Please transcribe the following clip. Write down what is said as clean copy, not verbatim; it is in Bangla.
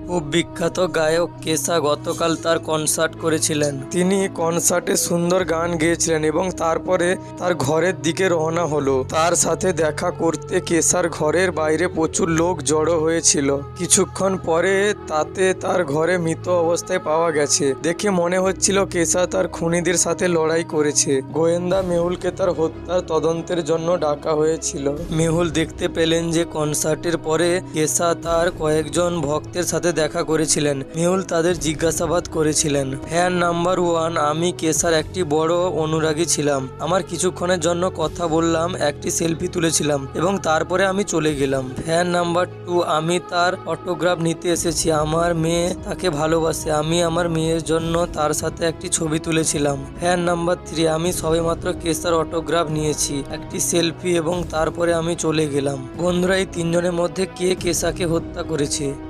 খুব বিখ্যাত গায়ক কেশা গতকাল তার কনসার্ট করেছিলেন। তিনি কনসার্টে সুন্দর গান গেয়েছিলেন এবং তারপরে তার ঘরের দিকে রওনা হলো। তার সাথে দেখা করতে কেশার ঘরের বাইরে প্রচুর লোক জড়ো হয়েছিল। কিছুক্ষণ পরে তাতে তার ঘরে মৃত অবস্থায় পাওয়া গেছে। দেখে মনে হচ্ছিল কেশা তার খুনিদের সাথে লড়াই করেছে। গোয়েন্দা মেহুলকে তার হত্যার তদন্তের জন্য ডাকা হয়েছিল। মেহুল দেখতে পেলেন যে কনসার্টের পরে কেশা তার কয়েকজন ভক্তের সাথে দেখা করেছিলেন। মেহুল তাদের জিজ্ঞাসাবাদ করেছিলেন। ফ্যান নাম্বার 1, আমি কেশার একটি বড় অনুরাগী ছিলাম। আমার কিছুক্ষণের জন্য কথা বললাম, একটি সেলফি তুলেছিলাম এবং তারপরে আমি চলে গেলাম। ফ্যান নাম্বার 2, আমি তার অটোগ্রাফ নিতে এসেছি। আমার মেয়ে তাকে ভালোবাসে। আমি আমার মেয়ের জন্য তার সাথে একটি ছবি তুলেছিলাম। ফ্যান নাম্বার 3, আমি সবেমাত্র কেশার অটোগ্রাফ নিয়েছি, একটি সেলফি এবং তারপরে আমি চলে গেলাম। বন্ধুরা, এই তিনজনের মধ্যে কে কেশাকে হত্যা করেছে?